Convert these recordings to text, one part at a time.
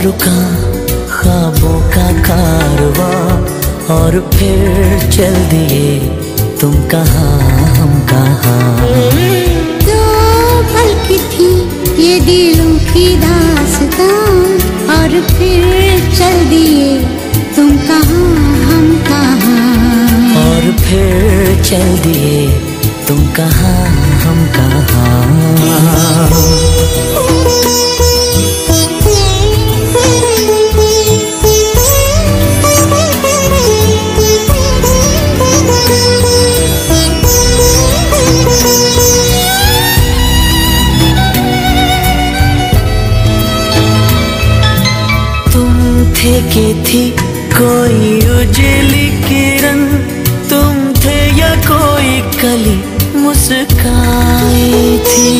रुका ख्वाबों का कारवां और फिर चल दिए तुम कहाँ हम कहाँ। दो पल की थी ये दिलों की दास्तां और फिर चल दिए तुम कहाँ हम कहाँ। और फिर चल दिए तुम कहाँ हम कहाँ। थे कि थी कोई उजली किरण, तुम थे या कोई कली मुस्काई थी।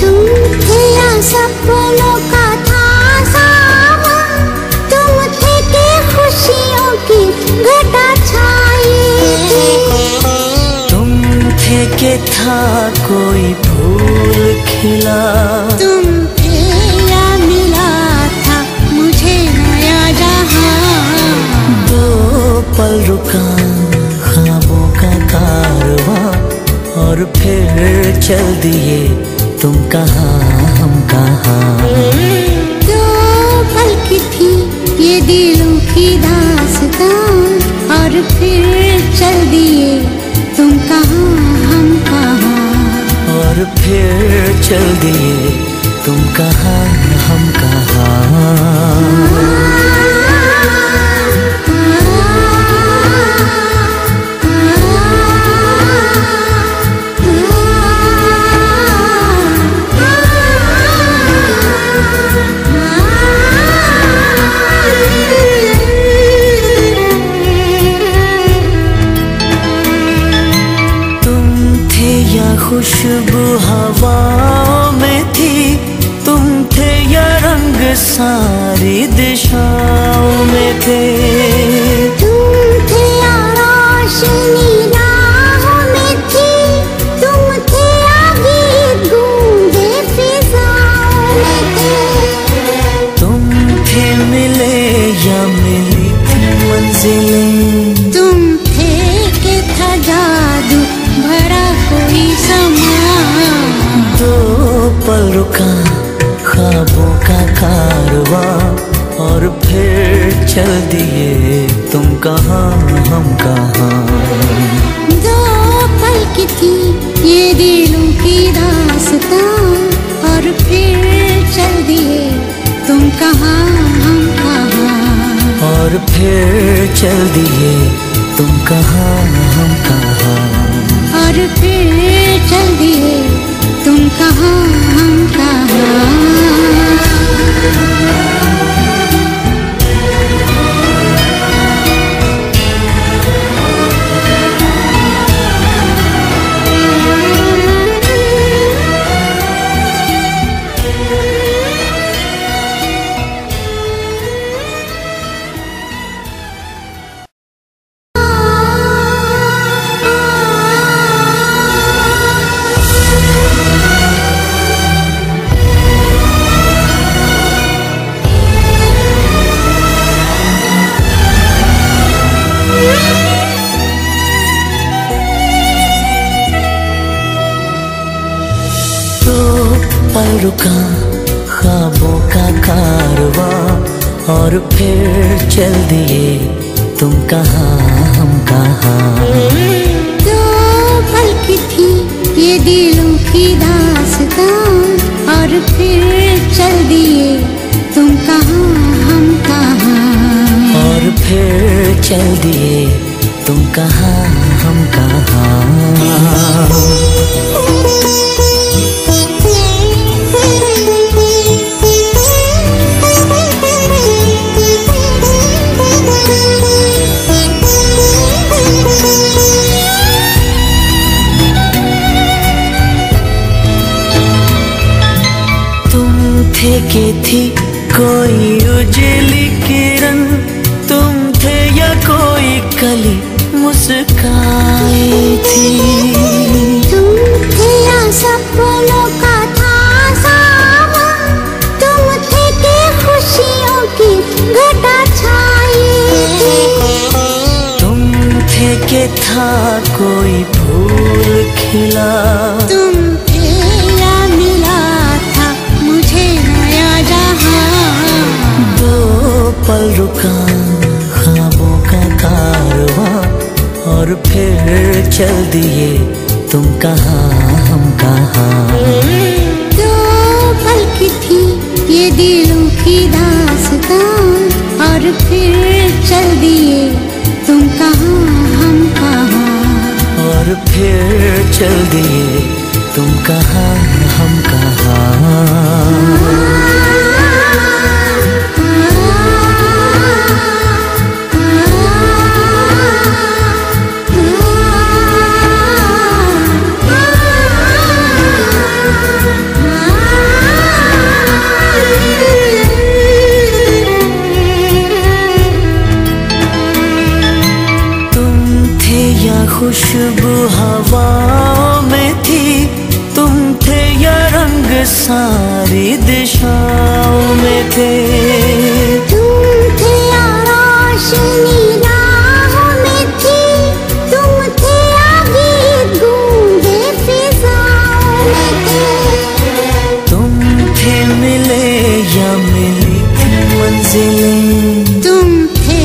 तुम थे या सपनों का था सावन, तुम थे कि खुशियों की घटा छाई थी। तुम थे कि था कोई फूल खिला, तुम पल रुका ख्वाबों का कारवां और फिर चल दिए तुम कहाँ हम कहाँ। दो पल की थी ये दिलों की दास्तां और फिर चल दिए तुम कहाँ हम कहाँ। और फिर चल दिए तुम कहाँ हम कहाँ। खुशबू हवाओं में थी, तुम थे या रंग सारी दिशाओं में थे। तुम थे या रोशनी राहों में थी, तुम थे या गीत गूंजे फिजाओं में थे। तुम थे मिले या मिली थी मंजिलें, तुम थे कि था जादू भरा कोई समा। दो पल रुका ख्वाबों का कारवां और फिर चल दिए तुम कहाँ हम कहाँ। दो पल की थी ये दिलों की दास्तां और फिर चल दिए तुम कहाँ हम कहाँ। और फिर चल दिए तुम कहाँ हम कहाँ। और फिर चल दिए तुम कहाँ हम कहाँ। पल रुका ख्वाबों का कारवां और फिर चल दिए तुम कहाँ हम कहाँ। दो पल की थी ये दिलों की दास्तां और फिर चल दिए तुम कहाँ हम कहाँ। और फिर चल दिए तुम कहाँ हम कहाँ। थे कि थी कोई उजली किरण, तुम थे या कोई कली मुस्काई थी। तुम थे या सपनों का था सावन, तुम थे कि खुशी खिला। तुम थे या मिला था मुझे नया जहां। दो पल रुका ख्वाबों का कारवां और फिर चल दिए तुम कहाँ हम कहाँ। दो पल की थी ये दिलों की दास्तां और फिर चल दिए तुम कहाँ हम कहाँ। और फिर चल दिए तुम कहाँ हम कहाँ। खुशबू हवाओं में थी, तुम थे या रंग सारी दिशाओं में थे। तुम थे या रोशनी राहों में थी, तुम थे या गीत गूंजे फिजाओं में थे। तुम थे मिले या मिली थी मंजिलें। तुम थे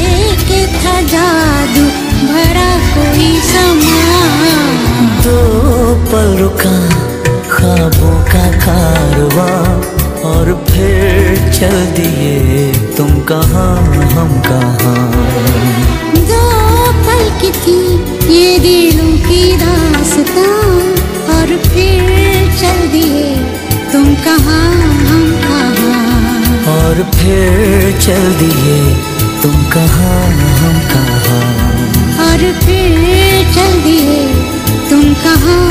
कि था जादू भरा कोई समा। दो पल रुका ख्वाबों का कारवां और फिर चल दिए तुम कहाँ हम कहाँ। दो पल की थी ये दिलों की दास्तां और फिर चल दिए तुम कहाँ हम कहाँ। और फिर चल दिए तुम कहाँ हम कहाँ। और फिर चल दिए तुम कहाँ